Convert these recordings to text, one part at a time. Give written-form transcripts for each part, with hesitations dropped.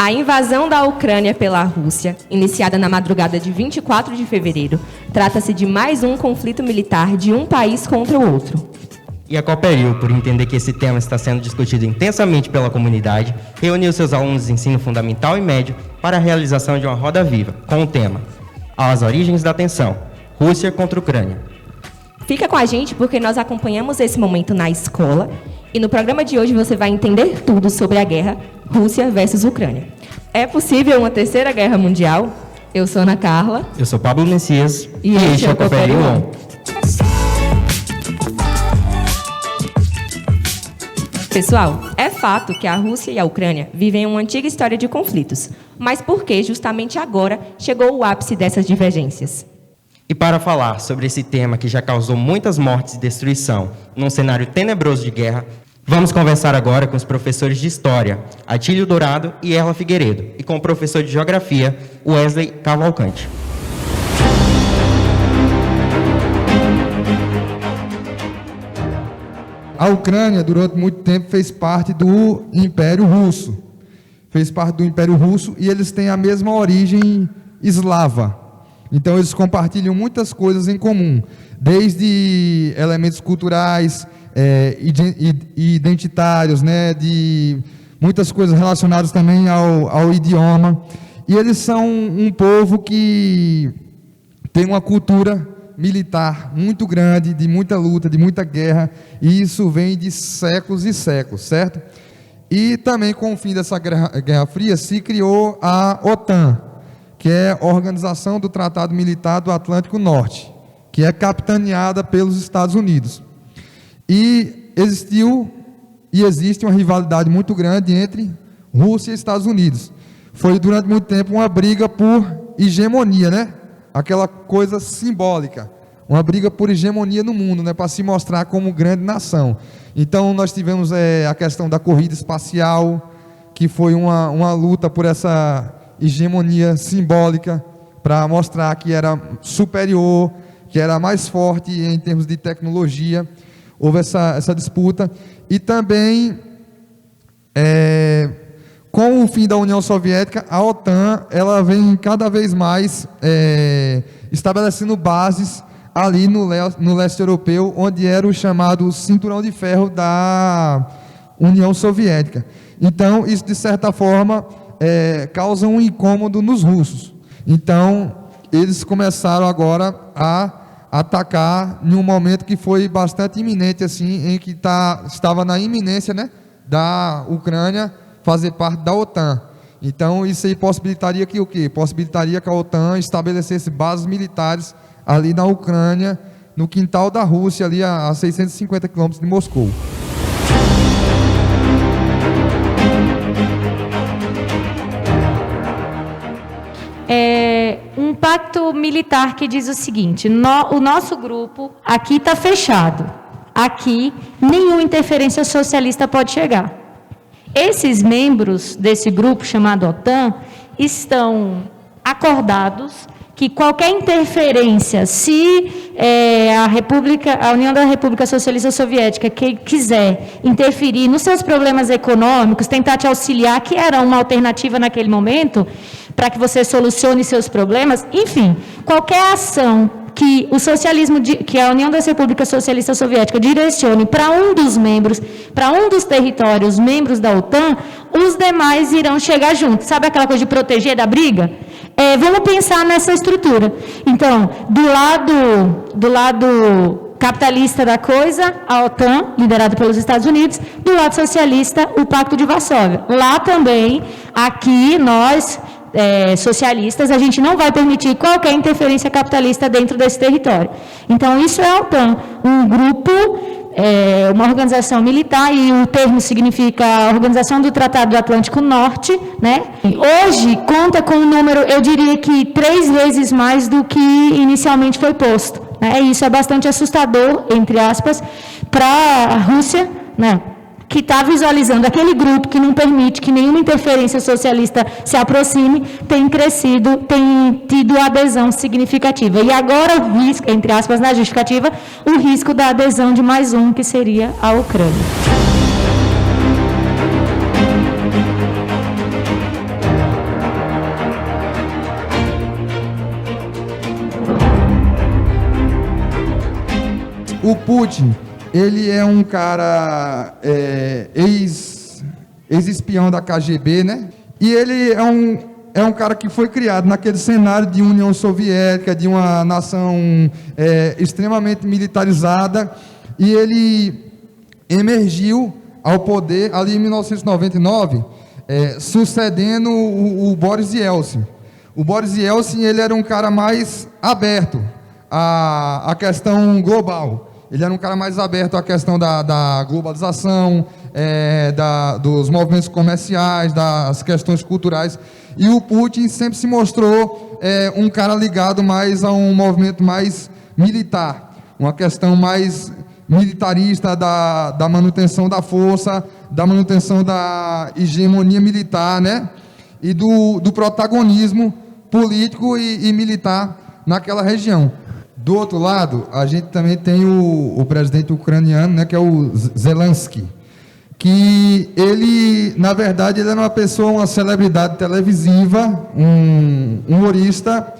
A invasão da Ucrânia pela Rússia, iniciada na madrugada de 24 de fevereiro, trata-se de mais um conflito militar de um país contra o outro. E a Cooperil, por entender que esse tema está sendo discutido intensamente pela comunidade, reuniu seus alunos de ensino fundamental e médio para a realização de uma roda viva, com o tema As Origens da Tensão, Rússia contra Ucrânia. Fica com a gente porque nós acompanhamos esse momento na escola e no programa de hoje você vai entender tudo sobre a guerra Rússia versus Ucrânia. É possível uma terceira guerra mundial? Eu sou Ana Carla. Eu sou Pablo Messias e este é o Cooperil On. Pessoal, é fato que a Rússia e a Ucrânia vivem uma antiga história de conflitos. Mas por que justamente agora chegou o ápice dessas divergências? E para falar sobre esse tema que já causou muitas mortes e destruição num cenário tenebroso de guerra, vamos conversar agora com os professores de História, Atílio Dourado e Erla Figueiredo, e com o professor de Geografia, Wesley Cavalcante. A Ucrânia, durante muito tempo, fez parte do Império Russo. E eles têm a mesma origem eslava. Então, eles compartilham muitas coisas em comum, desde elementos culturais, identitários, né, de muitas coisas relacionadas também ao idioma. E eles são um povo que tem uma cultura militar muito grande, de muita luta, de muita guerra, e isso vem de séculos e séculos, certo? E também com o fim dessa Guerra Fria se criou a OTAN, que é a Organização do Tratado Militar do Atlântico Norte, que é capitaneada pelos Estados Unidos. E existiu e existe uma rivalidade muito grande entre Rússia e Estados Unidos. Foi durante muito tempo uma briga por hegemonia, né? Aquela coisa simbólica, uma briga por hegemonia no mundo, né? Para se mostrar como grande nação. Então nós tivemos a questão da corrida espacial, que foi uma luta por essa hegemonia simbólica, para mostrar que era superior, que era mais forte em termos de tecnologia. Houve essa disputa. E também, com o fim da União Soviética, a OTAN ela vem cada vez mais estabelecendo bases ali no leste europeu, onde era o chamado cinturão de ferro da União Soviética. Então, isso, de certa forma, causa um incômodo nos russos. Então, eles começaram agora a atacar em um momento que foi bastante iminente, assim, em que estava na iminência, né, da Ucrânia fazer parte da OTAN. Então, isso aí possibilitaria que o quê? Possibilitaria que a OTAN estabelecesse bases militares ali na Ucrânia, no quintal da Rússia, ali a 650 quilômetros de Moscou. Um pacto militar que diz o seguinte: o nosso grupo aqui está fechado, aqui nenhuma interferência socialista pode chegar. Esses membros desse grupo chamado OTAN estão acordados que qualquer interferência, se a União da República Socialista Soviética quiser interferir nos seus problemas econômicos, tentar te auxiliar, que era uma alternativa naquele momento, para que você solucione seus problemas, enfim, qualquer ação que o socialismo, que a União das Repúblicas Socialistas Soviéticas direcione para um dos membros, para um dos territórios membros da OTAN, os demais irão chegar juntos. Sabe aquela coisa de proteger da briga? Vamos pensar nessa estrutura. Então, do lado capitalista da coisa, a OTAN, liderada pelos Estados Unidos, do lado socialista, o Pacto de Varsóvia. Lá também, aqui, nós, socialistas, a gente não vai permitir qualquer interferência capitalista dentro desse território. Então, isso é a OTAN, um grupo, uma organização militar, e o termo significa a Organização do Tratado do Atlântico Norte, né? Hoje, conta com um número, eu diria que 3 vezes mais do que inicialmente foi posto. Isso é bastante assustador, entre aspas, para a Rússia, né? Que está visualizando aquele grupo que não permite que nenhuma interferência socialista se aproxime, tem crescido, tem tido adesão significativa. E agora o risco, entre aspas, na justificativa, o risco da adesão de mais um, que seria a Ucrânia. o Putin, ele é um cara ex-espião da KGB, né? E ele é um cara que foi criado naquele cenário de União Soviética, de uma nação extremamente militarizada, e ele emergiu ao poder ali em 1999, sucedendo o Boris Yeltsin. O Boris Yeltsin, ele era um cara mais aberto à questão global. Ele era um cara mais aberto à questão da globalização, dos movimentos comerciais, das questões culturais. E o Putin sempre se mostrou um cara ligado mais a um movimento mais militar, uma questão mais militarista da manutenção da força, da manutenção da hegemonia militar, né? E do protagonismo político e militar naquela região. Do outro lado, a gente também tem o presidente ucraniano, né, que é o Zelensky, que ele, na verdade, ele era uma pessoa, uma celebridade televisiva, um humorista,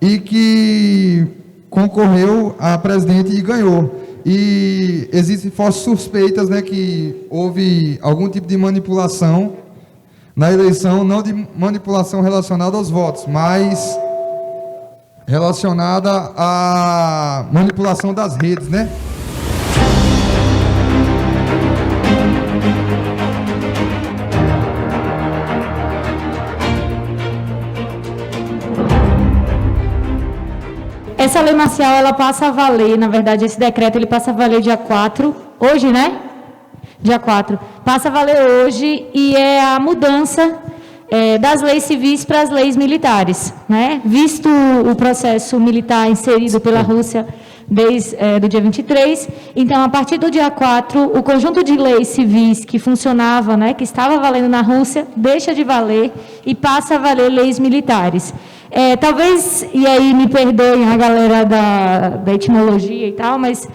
e que concorreu a presidente e ganhou. E existem fortes suspeitas, né, que houve algum tipo de manipulação na eleição, não de manipulação relacionada aos votos, mas relacionada à manipulação das redes, né? Essa lei marcial, ela passa a valer, na verdade, esse decreto, ele passa a valer dia 4, hoje, né? Dia 4. Passa a valer hoje e é a mudança das leis civis para as leis militares, né? Visto o processo militar inserido pela Rússia desde do dia 23, então, a partir do dia 4, o conjunto de leis civis que funcionava, né, que estava valendo na Rússia, deixa de valer e passa a valer leis militares. Talvez, e aí me perdoem a galera da etimologia e tal, mas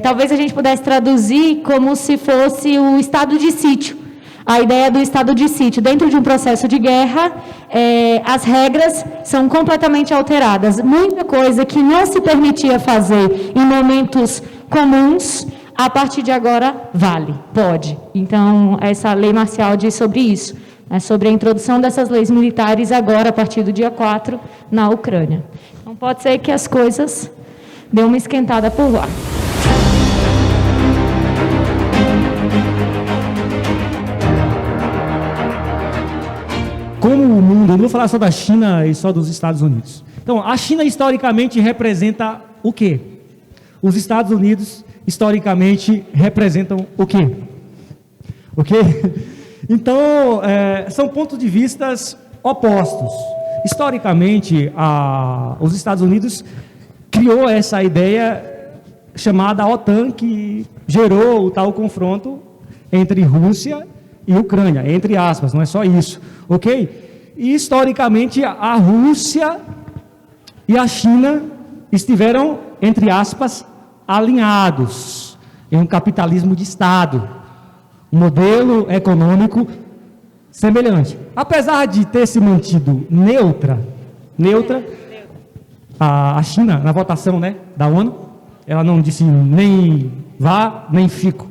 talvez a gente pudesse traduzir como se fosse o estado de sítio. A ideia do estado de sítio. Dentro de um processo de guerra, as regras são completamente alteradas. Muita coisa que não se permitia fazer em momentos comuns, a partir de agora vale, pode. Então, essa lei marcial diz sobre isso. Sobre a introdução dessas leis militares agora, a partir do dia 4, na Ucrânia. Então, pode ser que as coisas dêem uma esquentada por lá. Como o mundo, eu não vou falar só da China e só dos Estados Unidos. Então, a China historicamente representa o quê? Os Estados Unidos historicamente representam o quê? O quê? Então, são pontos de vistas opostos. Historicamente, os Estados Unidos criou essa ideia chamada OTAN, que gerou o tal confronto entre Rússia e Ucrânia, entre aspas, não é só isso, ok? E, historicamente, a Rússia e a China estiveram, entre aspas, alinhados em um capitalismo de Estado, um modelo econômico semelhante. Apesar de ter se mantido neutra, a China, na votação, né, da ONU, ela não disse nem vá, nem fico.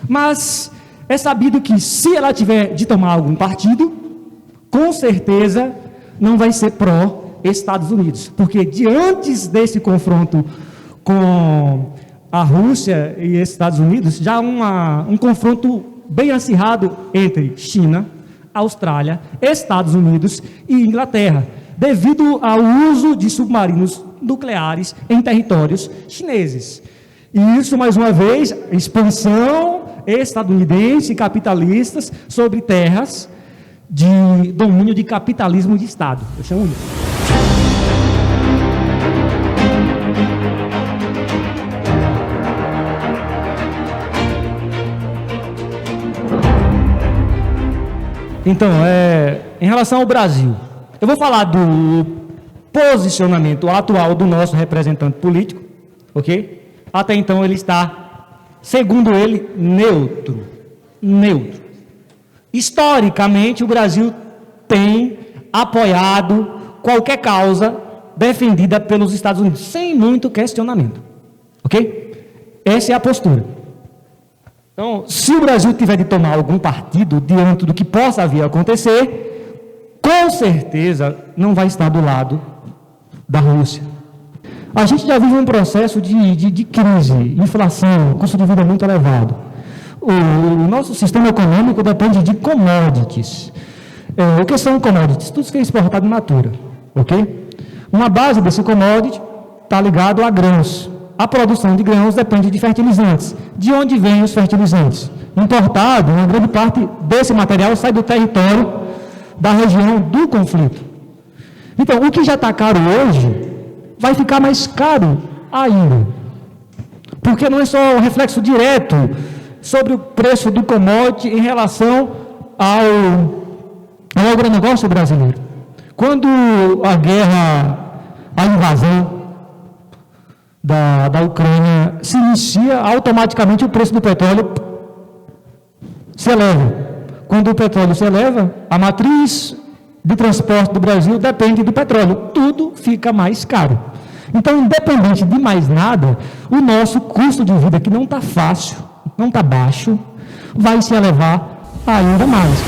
Mas é sabido que, se ela tiver de tomar algum partido, com certeza não vai ser pró-Estados Unidos. Porque, diante desse confronto com a Rússia e Estados Unidos, já um confronto bem acirrado entre China, Austrália, Estados Unidos e Inglaterra, devido ao uso de submarinos nucleares em territórios chineses. E isso, mais uma vez, expansão estadunidense e capitalistas sobre terras de domínio de capitalismo de Estado. Eu chamo isso. Então, em relação ao Brasil, eu vou falar do posicionamento atual do nosso representante político, ok? Até então ele está, segundo ele, neutro. Historicamente, o Brasil tem apoiado qualquer causa defendida pelos Estados Unidos, sem muito questionamento, ok? Essa é a postura. Então, se o Brasil tiver de tomar algum partido diante do que possa vir a acontecer, com certeza não vai estar do lado da Rússia. A gente já vive um processo de crise, inflação, custo de vida muito elevado. O nosso sistema econômico depende de commodities. O que são commodities? Tudo que é exportado in natura, ok? Uma base desse commodity está ligado a grãos. A produção de grãos depende de fertilizantes. De onde vêm os fertilizantes? Importado, uma grande parte desse material sai do território da região do conflito. Então, o que já está caro hoje, vai ficar mais caro ainda. Porque não é só um reflexo direto sobre o preço do commodity em relação ao agronegócio brasileiro. Quando a guerra, a invasão da Ucrânia se inicia, automaticamente o preço do petróleo se eleva. Quando o petróleo se eleva, a matriz de transporte do Brasil depende do petróleo. Tudo fica mais caro. Então, independente de mais nada, o nosso custo de vida, que não está fácil, não está baixo, vai se elevar ainda mais.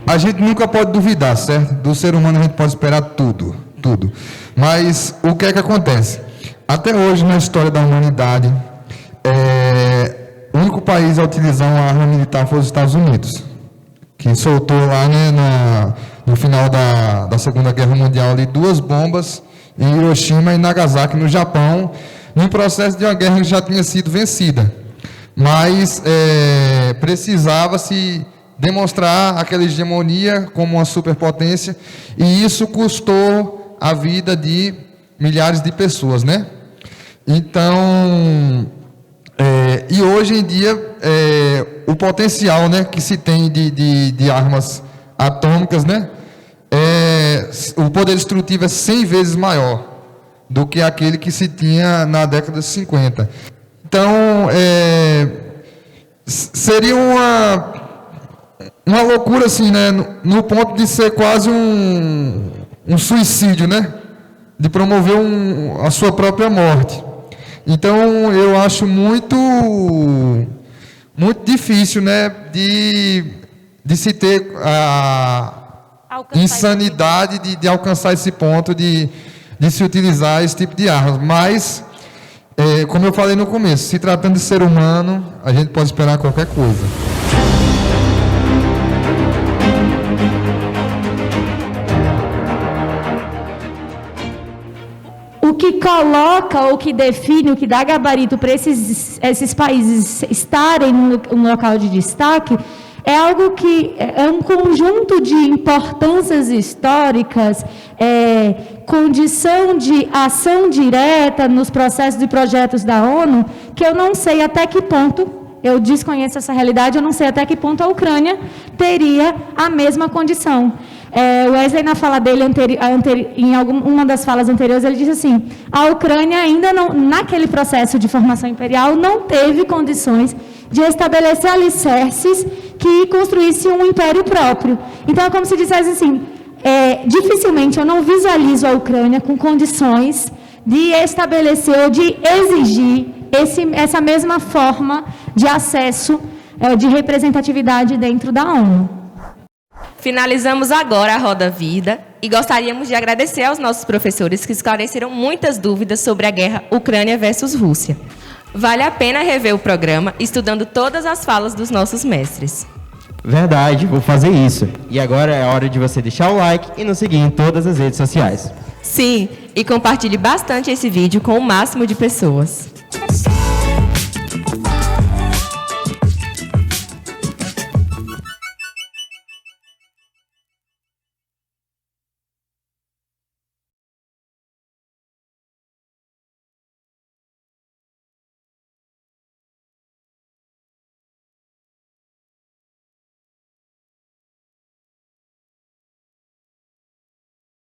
A gente nunca pode duvidar, certo? Do ser humano a gente pode esperar tudo. Mas o que é que acontece? Até hoje, na história da humanidade, o único país a utilizar uma arma militar foi os Estados Unidos, que soltou lá, né, no final da Segunda Guerra Mundial ali, 2 bombas em Hiroshima e Nagasaki, no Japão, num processo de uma guerra que já tinha sido vencida. Mas precisava-se demonstrar aquela hegemonia como uma superpotência, e isso custou a vida de milhares de pessoas, né? Então, e hoje em dia, o potencial, né, que se tem de armas atômicas, né, o poder destrutivo é 100 vezes maior do que aquele que se tinha na década de 50. Então, seria uma loucura, assim, né, no ponto de ser quase um suicídio, né, de promover a sua própria morte. Então, eu acho muito difícil, né, de se ter a insanidade de alcançar esse ponto de se utilizar esse tipo de armas. Mas, como eu falei no começo, se tratando de ser humano, a gente pode esperar qualquer coisa. O que coloca, ou que define, o que dá gabarito para esses países estarem no local de destaque, é algo que é um conjunto de importâncias históricas, condição de ação direta nos processos e projetos da ONU, que eu não sei até que ponto, eu desconheço essa realidade, eu não sei até que ponto a Ucrânia teria a mesma condição. O Wesley, na fala dele, em uma das falas anteriores, ele disse assim: a Ucrânia ainda não, naquele processo de formação imperial, não teve condições de estabelecer alicerces que construísse um império próprio. Então, é como se dissesse assim, dificilmente eu não visualizo a Ucrânia com condições de estabelecer ou de exigir essa mesma forma de acesso, de representatividade dentro da ONU. Finalizamos agora a Roda Vida e gostaríamos de agradecer aos nossos professores que esclareceram muitas dúvidas sobre a guerra Ucrânia versus Rússia. Vale a pena rever o programa estudando todas as falas dos nossos mestres. Verdade, vou fazer isso. E agora é a hora de você deixar o like e nos seguir em todas as redes sociais. Sim, e compartilhe bastante esse vídeo com o máximo de pessoas.